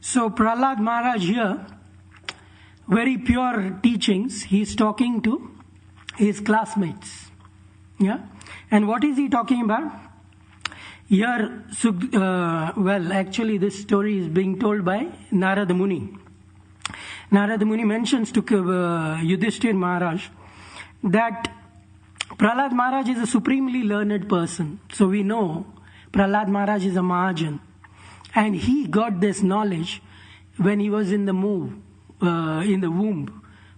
So Prahlad Maharaj here, very pure teachings, he is talking to his classmates. Yeah? And what is he talking about? Here, actually this story is being told by Narada Muni. Narada Muni mentions to Yudhishthira Maharaj that Prahlad Maharaj is a supremely learned person. So we know Prahlad Maharaj is a Mahajan. And he got this knowledge when he was in the womb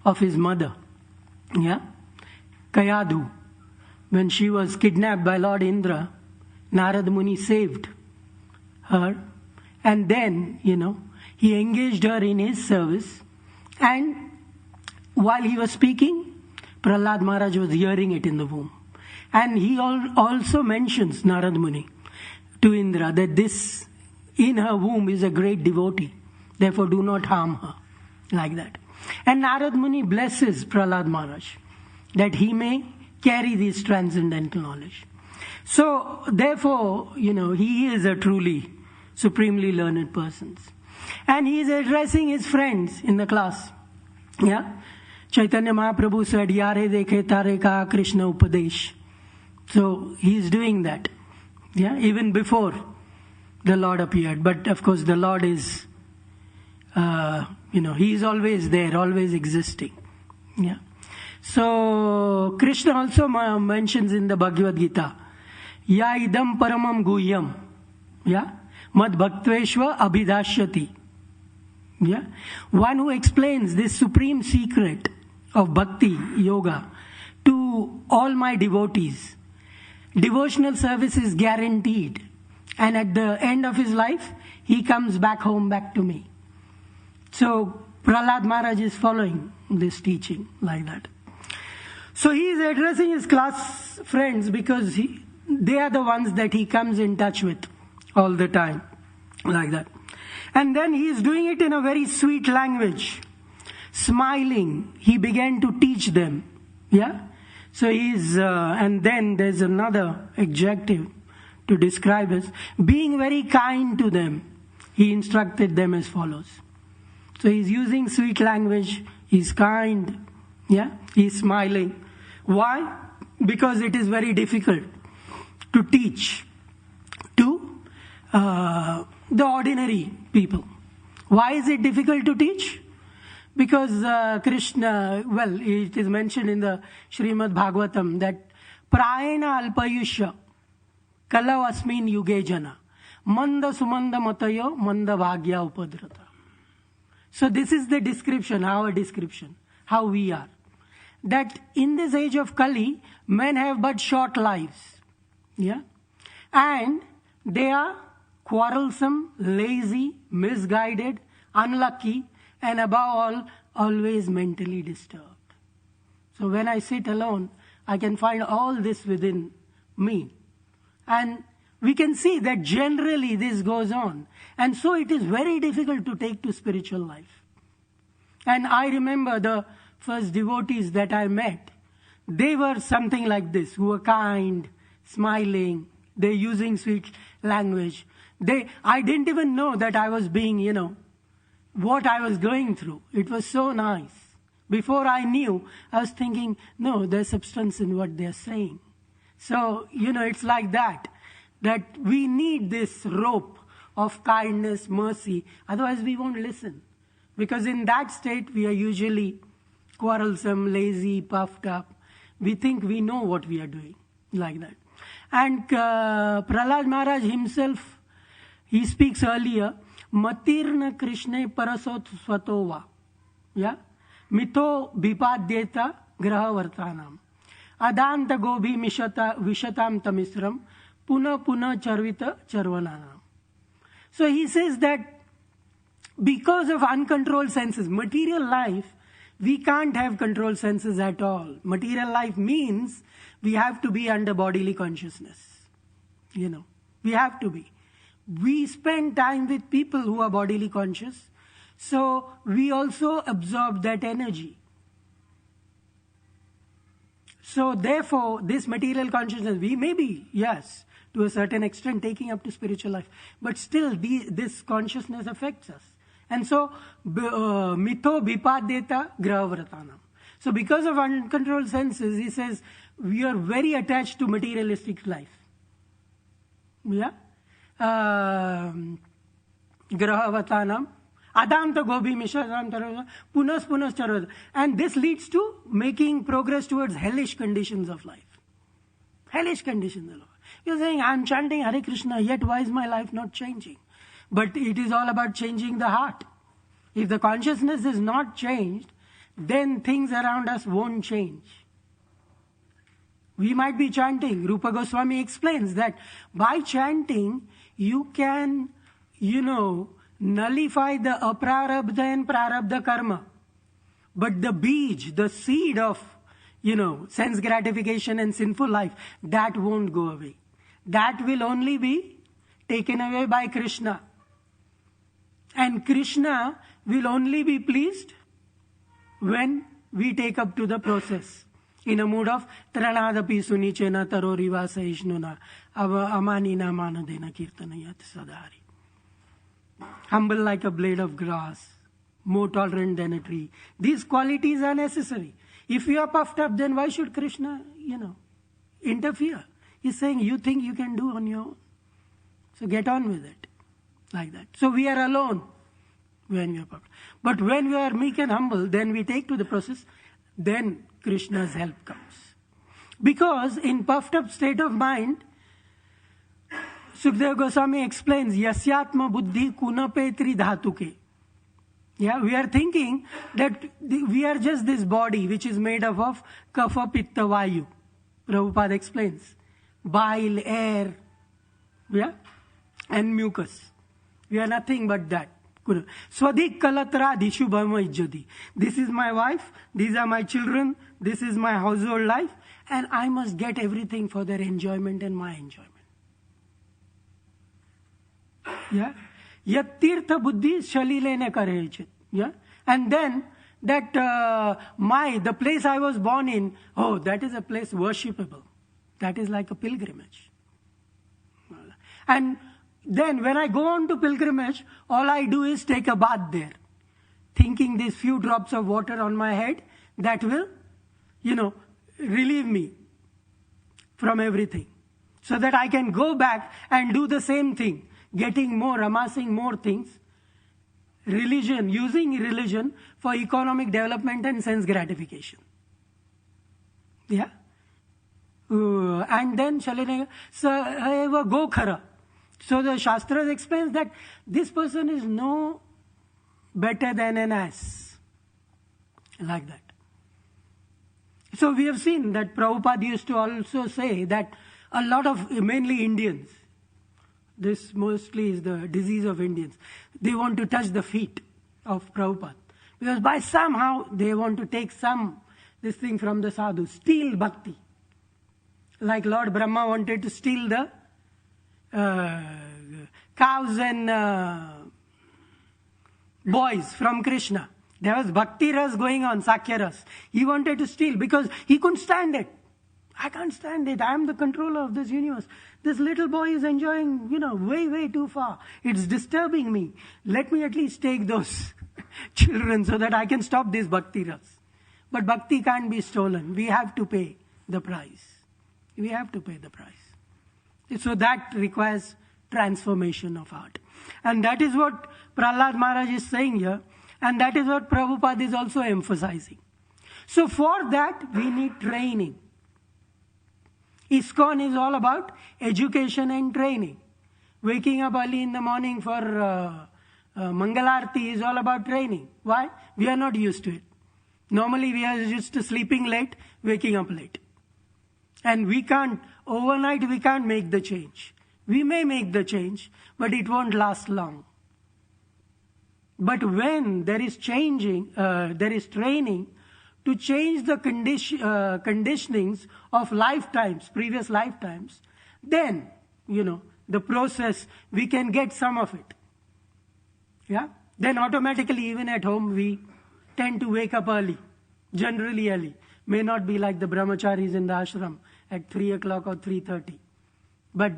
of his mother. Yeah? Kayadu. When she was kidnapped by Lord Indra, Narada Muni saved her. And then, he engaged her in his service. And while he was speaking, Prahlad Maharaj was hearing it in the womb. And he also mentions, Narada Muni, to Indra, that this in her womb is a great devotee. Therefore do not harm her. Like that. And Narada Muni blesses Prahlad Maharaj that he may carry this transcendental knowledge. So, therefore, he is a truly supremely learned person. And he is addressing his friends in the class. Yeah? Chaitanya Mahaprabhu said, Yare dekhe tare ka Krishna upadesh. So, he is doing that. Yeah? Even before the Lord appeared. But, of course, the Lord is, he is always there, always existing. Yeah? So, Krishna also mentions in the Bhagavad Gita, Ya idam paramam guhyam, yeah, mad bhaktveshva abhidashyati. Yeah, one who explains this supreme secret of bhakti yoga to all my devotees. Devotional service is guaranteed, and at the end of his life, he comes back home, back to me. So Prahlad Maharaj is following this teaching like that. So he is addressing his class friends because they are the ones that he comes in touch with all the time, like that. And then he is doing it in a very sweet language. Smiling, he began to teach them. Yeah? So and then there's another adjective to describe as being very kind to them. He instructed them as follows. So he's using sweet language, he's kind, yeah? He's smiling. Why? Because it is very difficult to teach to the ordinary people. Why is it difficult to teach? Because Krishna, it is mentioned in the Srimad Bhagavatam that Prayena alpayusha kalau asmin yuge jana manda sumanda matayo manda bhagya upadrata. So this is the description, our description, how we are. That in this age of Kali, men have but short lives. Yeah? And they are quarrelsome, lazy, misguided, unlucky, and above all, always mentally disturbed. So when I sit alone, I can find all this within me. And we can see that generally this goes on. And so it is very difficult to take to spiritual life. And I remember the first devotees that I met, they were something like this, who were kind, smiling, they're using sweet language. I didn't even know that I was being, what I was going through. It was so nice. Before I knew, I was thinking, no, there's substance in what they're saying. So, it's like that we need this rope of kindness, mercy, otherwise we won't listen. Because in that state, we are usually quarrelsome, lazy, puffed up. We think we know what we are doing, like that. And Prahlad Maharaj himself, he speaks earlier, Matirna Krishna Parasot Svatova. Yeah? Mito Bipadyeta Graha Vartanam. Adanta Gobi Vishatam Tamisram Puna Puna Charvita Charvananam. So he says that because of uncontrolled senses, material life, we can't have controlled senses at all. Material life means we have to be under bodily consciousness. We have to be. We spend time with people who are bodily conscious, so we also absorb that energy. So therefore, this material consciousness, we may be, yes, to a certain extent taking up to spiritual life, but still this consciousness affects us. And so, mitho bipadeta grahavratanam. So because of uncontrolled senses, he says, we are very attached to materialistic life. Yeah? Grahavatanam. Adanta gobi mishadam tarosa. Punas charosa. And this leads to making progress towards hellish conditions of life. Hellish conditions of life. You're saying, I'm chanting Hare Krishna, yet why is my life not changing? But it is all about changing the heart. If the consciousness is not changed, then things around us won't change. We might be chanting. Rupa Goswami explains that by chanting, you can, nullify the aprarabdha and prarabdha karma. But the bij, the seed of, sense gratification and sinful life, that won't go away. That will only be taken away by Krishna. And Krishna will only be pleased when we take up to the process. In a mood of Tranadapi Sunichena Taroriva Saishnuna Amanina Manadena Kirtanayat Sadari. Humble like a blade of grass, more tolerant than a tree. These qualities are necessary. If you are puffed up, then why should Krishna, interfere? He's saying, you think you can do on your own. So get on with it. Like that. So we are alone when we are puffed. But when we are meek and humble, then we take to the process, then Krishna's help comes. Because in puffed up state of mind, Sukadeva Goswami explains, Yasyatma buddhi kunapetri dhatuke. Yeah, we are thinking that we are just this body which is made up of kapha, pitta, vayu. Prabhupada explains. Bile, air, yeah, and mucus. We are nothing but that. Swadik kalatra dishu bhama ijjati. This is my wife, these are my children, this is my household life, and I must get everything for their enjoyment and my enjoyment. Yeah? Yat tirtha buddhi shalilene karechit. Yeah? And then that the place I was born in, that is a place worshipable. That is like a pilgrimage. And then when I go on to pilgrimage, all I do is take a bath there. Thinking these few drops of water on my head, that will, relieve me from everything. So that I can go back and do the same thing. Getting more, amassing more things. Using religion for economic development and sense gratification. Yeah? And then, go khara. So the Shastras explains that this person is no better than an ass. Like that. So we have seen that Prabhupada used to also say that a lot of, mainly Indians, this mostly is the disease of Indians, they want to touch the feet of Prabhupada. Because by somehow they want to take this thing from the sadhus, steal bhakti. Like Lord Brahma wanted to steal the cows and boys from Krishna. There was bhakti ras going on, Sakya ras. He wanted to steal because he couldn't stand it. I can't stand it. I am the controller of this universe. This little boy is enjoying, way, way too far. It's disturbing me. Let me at least take those children so that I can stop this bhakti ras. But bhakti can't be stolen. We have to pay the price. We have to pay the price. So that requires transformation of heart. And that is what Prahlad Maharaj is saying here. And that is what Prabhupada is also emphasizing. So for that, we need training. ISKCON is all about education and training. Waking up early in the morning for Mangalarti is all about training. Why? We are not used to it. Normally we are used to sleeping late, waking up late. And overnight we can't make the change. We may make the change, but it won't last long. But when there is training to change the conditionings of previous lifetimes, then, the process, we can get some of it. Yeah? Then automatically, even at home, we tend to wake up early, generally early. May not be like the brahmacharis in the ashram at 3 o'clock or 3:30, but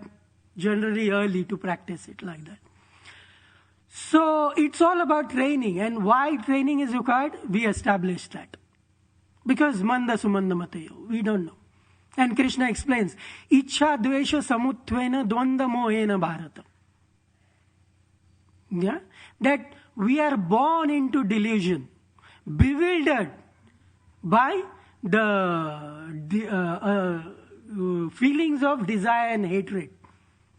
generally early to practice it like that. So it's all about training. And why training is required? We established that. Because manda sumanda matayo. We don't know. And Krishna explains, Ichha dvesha samutvena dvanda mohena bharata. Yeah? That we are born into delusion, bewildered by the feelings of desire and hatred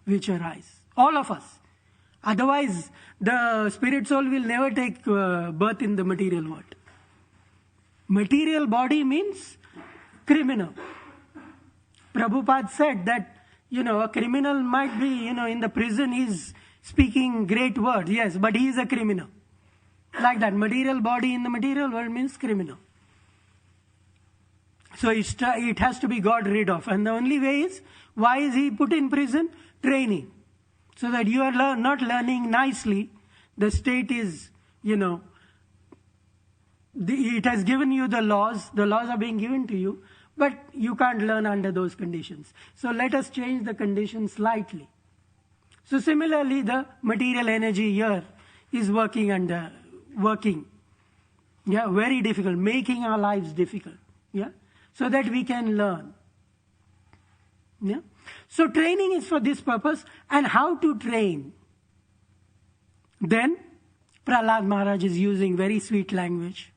which arise. All of us. Otherwise, the spirit soul will never take birth in the material world. Material body means criminal. Prabhupada said that, a criminal might be, in the prison, he's speaking great words, yes, but he is a criminal. Like that, material body in the material world means criminal. So it has to be got rid of. And the only way is, why is he put in prison? Training. So that you are not learning nicely. The state is, it has given you the laws are being given to you, but you can't learn under those conditions. So let us change the conditions slightly. So similarly, the material energy here is working, very difficult, making our lives difficult, so that we can learn. So training is for this purpose. And how to train? Then Prahlad Maharaj is using very sweet language,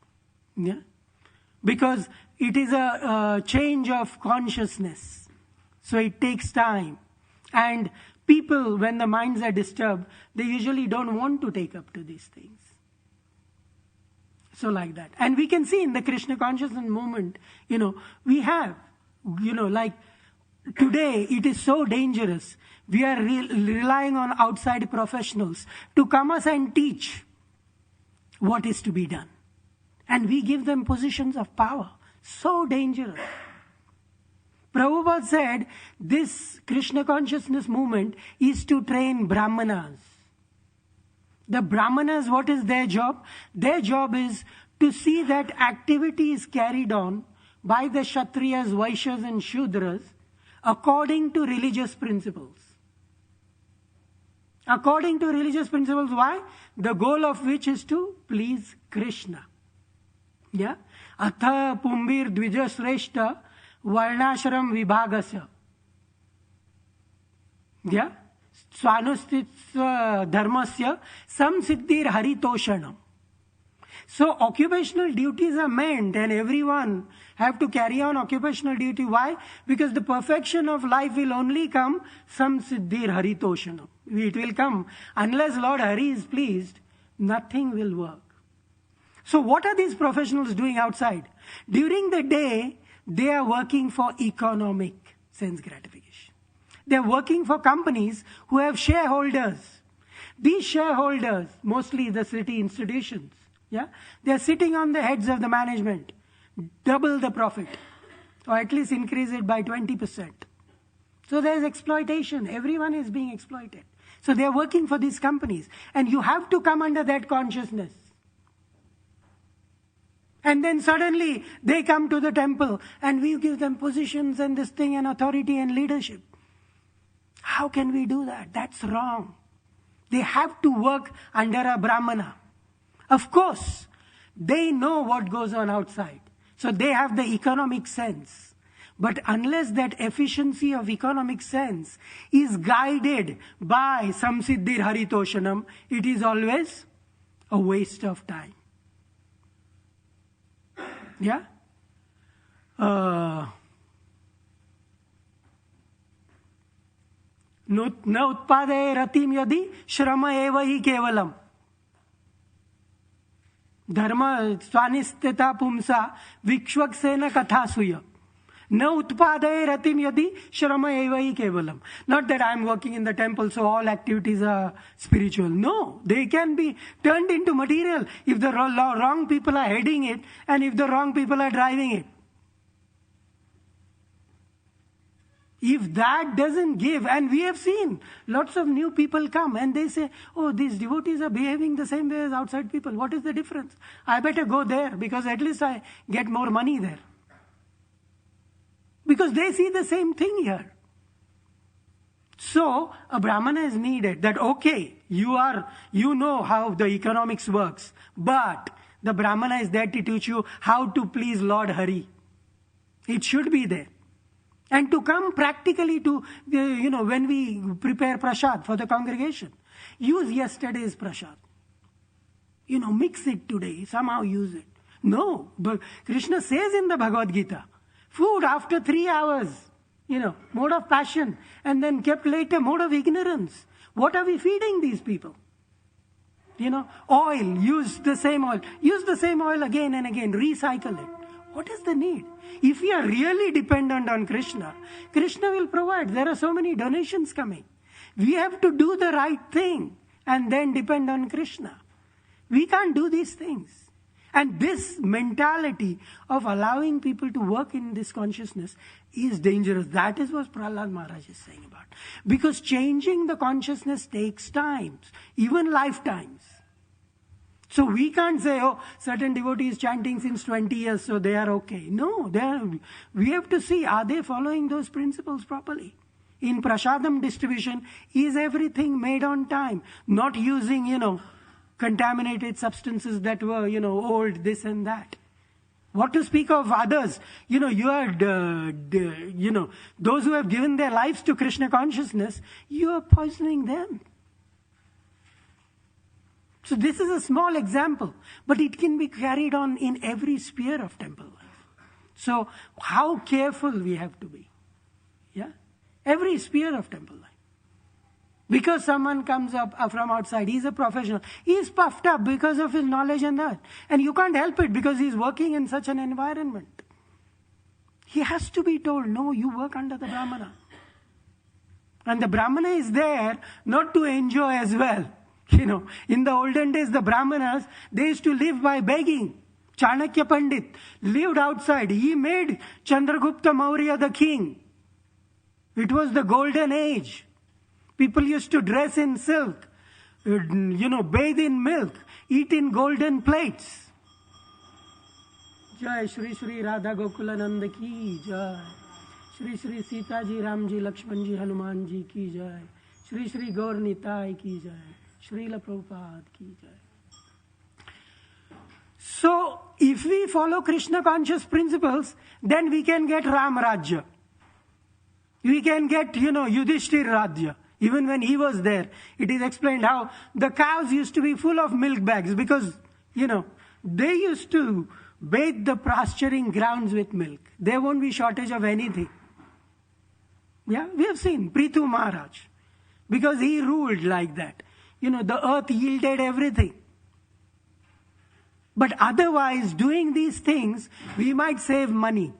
because it is a change of consciousness. So it takes time. And people, when the minds are disturbed, they usually don't want to take up to these things. So like that. And we can see in the Krishna consciousness movement, we have, like today it is so dangerous. We are relying on outside professionals to come us and teach what is to be done. And we give them positions of power. So dangerous. Prabhupada said this Krishna consciousness movement is to train Brahmanas. The Brahmanas, what is their job? Their job is to see that activity is carried on by the Kshatriyas, Vaishyas and Shudras according to religious principles. According to religious principles, why? The goal of which is to please Krishna. Atha pumbir dvija sreshta varnashram vibhagasya. Swanustitva dharmasya samsiddhir haritoshanam. So occupational duties are meant, and everyone have to carry on occupational duty. Why? Because the perfection of life will only come samsiddhir haritoshanam. It will come unless Lord Hari is pleased, nothing will work. So what are these professionals doing outside? During the day, they are working for economic sense gratification. They are working for companies who have shareholders. These shareholders, mostly the city institutions, they are sitting on the heads of the management. Double the profit, or at least increase it by 20%. So there is exploitation. Everyone is being exploited. So they are working for these companies. And you have to come under that consciousness. And then suddenly they come to the temple and we give them positions and this thing and authority and leadership. How can we do that? That's wrong. They have to work under a Brahmana. Of course, they know what goes on outside. So they have the economic sense. But unless that efficiency of economic sense is guided by samsiddhir haritoshanam, it is always a waste of time. न उत्पादे रतिम यदि श्रम एव हि केवलम धर्म स्वानिस्थिता पुंसा विक्ष्वक्सेन कथासूय न उत्पादे रतिम यदि श्रम एव हि केवलम. Not that I am working in the temple, so all activities are spiritual. No, they can be turned into material if the wrong people are heading it and if the wrong people are driving it. If that doesn't give, and we have seen lots of new people come and they say, oh, these devotees are behaving the same way as outside people. What is the difference? I better go there because at least I get more money there. Because they see the same thing here. So a Brahmana is needed that, okay, you know how the economics works, but the Brahmana is there to teach you how to please Lord Hari. It should be there. And to come practically to, when we prepare prasad for the congregation, use yesterday's prasad. Mix it today, somehow use it. No, but Krishna says in the Bhagavad Gita, food after 3 hours, mode of passion, and then kept later, mode of ignorance. What are we feeding these people? Oil, use the same oil. Use the same oil again and again, recycle it. What is the need? If we are really dependent on Krishna, Krishna will provide. There are so many donations coming. We have to do the right thing and then depend on Krishna. We can't do these things. And this mentality of allowing people to work in this consciousness is dangerous. That is what Prahlad Maharaj is saying about. Because changing the consciousness takes time, even lifetimes. So we can't say, certain devotees chanting since 20 years, so they are okay. No, we have to see, are they following those principles properly? In prasadam distribution, is everything made on time? Not using, contaminated substances that were, old, this and that. What to speak of others? You are, those who have given their lives to Krishna consciousness, you are poisoning them. So this is a small example, but it can be carried on in every sphere of temple life. So how careful we have to be. Yeah? Every sphere of temple life. Because someone comes up from outside, he's a professional. He's puffed up because of his knowledge and that. And you can't help it because he's working in such an environment. He has to be told, no, you work under the Brahmana. And the Brahmana is there not to enjoy as well. In the olden days, the Brahmanas, they used to live by begging. Chanakya Pandit lived outside. He made Chandragupta Maurya the king. It was the golden age. People used to dress in silk, bathe in milk, eat in golden plates. Jai Shri Shri Radha Gokulananda ki jai. Shri Shri Sita ji, Ram ji, Lakshman ji, Hanuman ji ki jai. Shri Shri Gaur Nitai ki jai. Srila Prabhupada ki jai. So, if we follow Krishna conscious principles, then we can get Ram Rajya. We can get, Yudhishthir Rajya. Even when he was there, it is explained how the cows used to be full of milk bags because, they used to bathe the pasturing grounds with milk. There won't be shortage of anything. Yeah, we have seen Prithu Maharaj. Because he ruled like that. The earth yielded everything. But otherwise, doing these things, we might save money.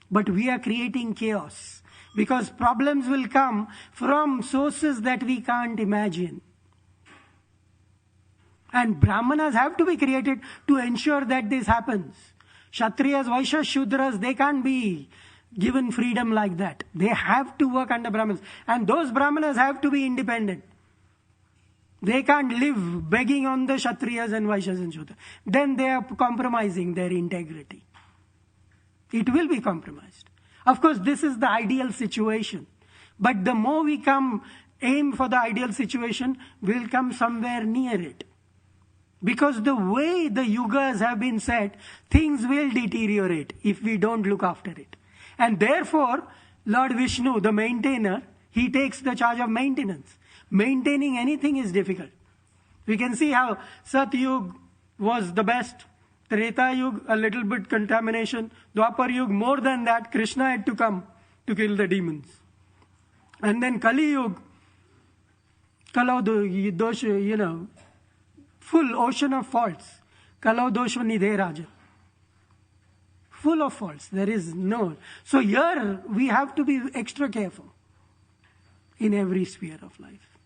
But we are creating chaos. Because problems will come from sources that we can't imagine. And Brahmanas have to be created to ensure that this happens. Kshatriyas, Vaishyas, Shudras, they can't be given freedom like that. They have to work under Brahmanas. And those Brahmanas have to be independent. They can't live begging on the Kshatriyas and Vaishyas and Shudras. Then they are compromising their integrity. It will be compromised. Of course, this is the ideal situation. But the more we aim for the ideal situation, we'll come somewhere near it. Because the way the yugas have been set, things will deteriorate if we don't look after it. And therefore, Lord Vishnu, the maintainer, he takes the charge of maintenance. Maintaining anything is difficult. We can see how Satyug was the best. Treta Yug, a little bit contamination. Dwapar Yug, more than that, Krishna had to come to kill the demons. And then Kali Yug, Kalau Dosha, full ocean of faults. Kalau Dosha Nidhe Raja. Full of faults. There is no. So here we have to be extra careful in every sphere of life.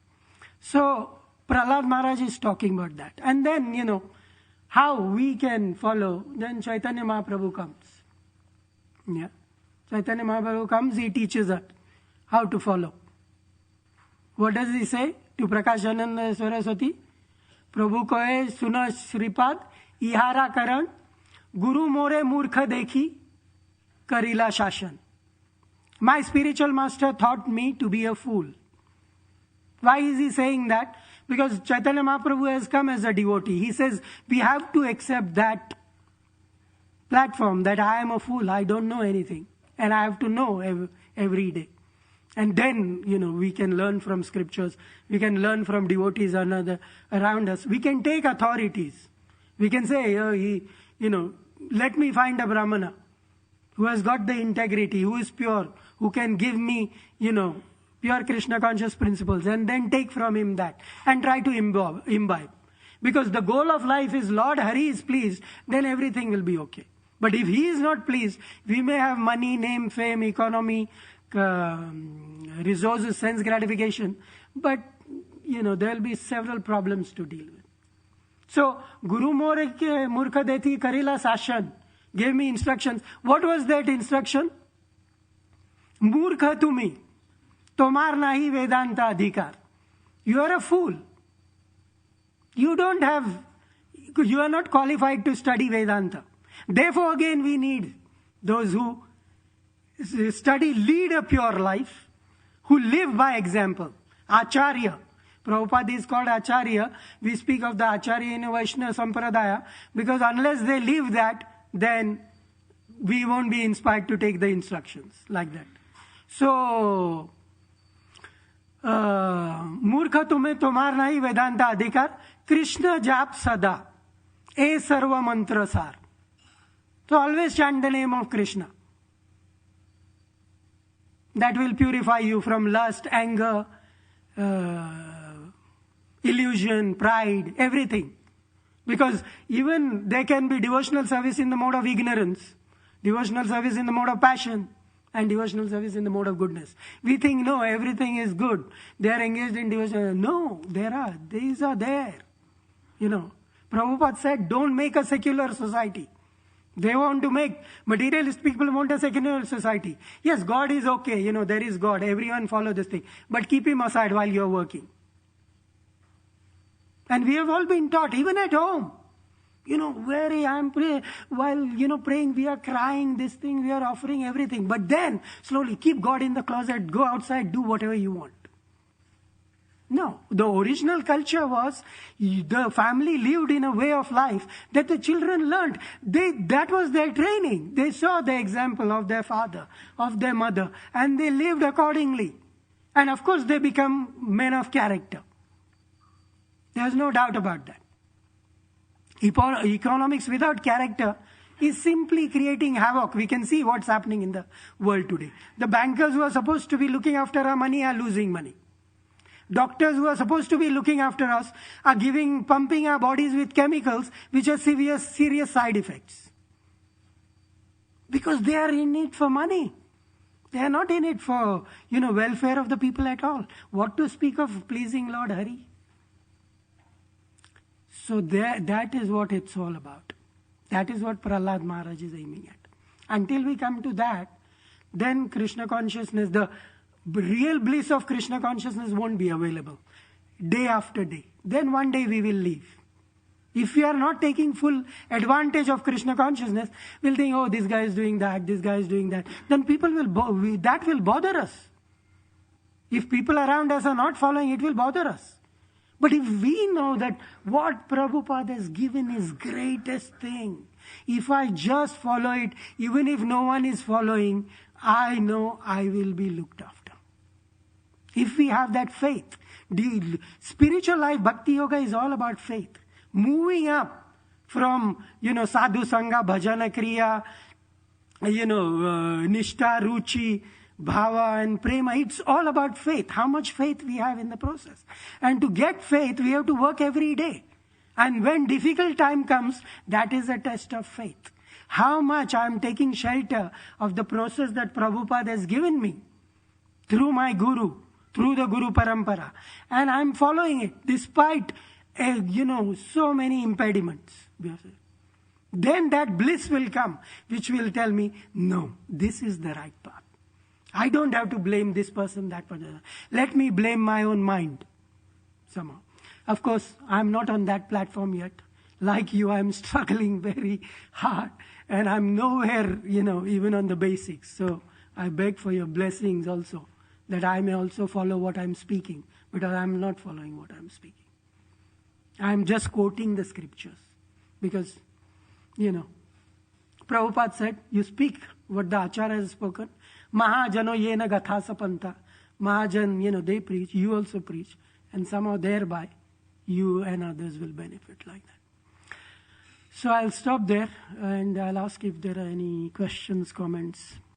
So Prahlad Maharaj is talking about that. And then, how we can follow. Then Chaitanya Mahaprabhu comes. Yeah. Chaitanya Mahaprabhu comes, he teaches us how to follow. What does he say to Prakashananda Saraswati? Prabhu kohe suna Shripad, ihara karan, Guru more murkha dekhi, karila shashan. My spiritual master taught me to be a fool. Why is he saying that? Because Chaitanya Mahaprabhu has come as a devotee. He says, we have to accept that platform, that I am a fool, I don't know anything. And I have to know every day. And then, we can learn from scriptures. We can learn from devotees around us. We can take authorities. We can say, let me find a Brahmana who has got the integrity, who is pure, who can give me, pure Krishna conscious principles, and then take from him that and try to imbibe. Because the goal of life is Lord Hari is pleased, then everything will be okay. But if he is not pleased, we may have money, name, fame, economy, resources, sense gratification, but there will be several problems to deal with. So, Guru Murkha Deti Karila Sashan gave me instructions. What was that instruction? Murkha tumi, tomar nahi Vedanta adhikar. You are a fool. You are not qualified to study Vedanta. Therefore, again, we need those who lead a pure life, who live by example. Acharya. Prabhupada is called Acharya. We speak of the Acharya in Vaishnava Sampradaya because unless they live that, then we won't be inspired to take the instructions like that. So, मूर्ख तुम्हें तुम्हार नहीं वेदांता अधिकार, कृष्ण जाप सदा, ए सर्व मंत्र सार. So always chant the name of Krishna. That will purify you from lust, anger, illusion, pride, everything. Because even there can be devotional service in the mode of ignorance, devotional service in the mode of passion, and devotional service in the mode of goodness. We think, no, everything is good. They are engaged in devotion. No, these are there. Prabhupada said, don't make a secular society. They want to make, materialist people want a secular society. Yes, God is okay, there is God, everyone follow this thing. But keep him aside while you're working. And we have all been taught, even at home. I'm praying, while, praying, we are crying, this thing, we are offering everything. But then, slowly, keep God in the closet, go outside, do whatever you want. No, the original culture was, the family lived in a way of life that the children learned. That was their training. They saw the example of their father, of their mother, and they lived accordingly. And of course, they become men of character. There's no doubt about that. Economics without character is simply creating havoc. We can see what's happening in the world today. The bankers who are supposed to be looking after our money are losing money. Doctors who are supposed to be looking after us are pumping our bodies with chemicals which have serious side effects. Because they are in it for money. They are not in it for, welfare of the people at all. What to speak of pleasing Lord Hari? So that is what it's all about. That is what Prahlad Maharaj is aiming at. Until we come to that, then Krishna consciousness, the real bliss of Krishna consciousness won't be available day after day. Then one day we will leave. If we are not taking full advantage of Krishna consciousness, we'll think, oh, this guy is doing that, this guy is doing that. Then people that will bother us. If people around us are not following, it will bother us. But if we know that what Prabhupada has given is greatest thing, if I just follow it, even if no one is following, I know I will be looked after. If we have that faith, the spiritual life, Bhakti Yoga is all about faith. Moving up from, sadhu sangha, bhajana kriya, nishta, ruchi, bhava and prema, it's all about faith. How much faith we have in the process. And to get faith, we have to work every day. And when difficult time comes, that is a test of faith. How much I am taking shelter of the process that Prabhupada has given me through my Guru, through the Guru Parampara. And I am following it despite, so many impediments. Then that bliss will come, which will tell me, no, this is the right path. I don't have to blame this person, that person. Let me blame my own mind somehow. Of course, I'm not on that platform yet. Like you, I'm struggling very hard. And I'm nowhere, even on the basics. So I beg for your blessings also, that I may also follow what I'm speaking. because I am not following what I am speaking. I am just quoting the scriptures because, Prabhupada said, you speak what the Acharya has spoken. Mahajano yena gatha sapanta. Mahajan, they preach, you also preach. And somehow thereby, you and others will benefit like that. So I'll stop there and I'll ask if there are any questions, comments.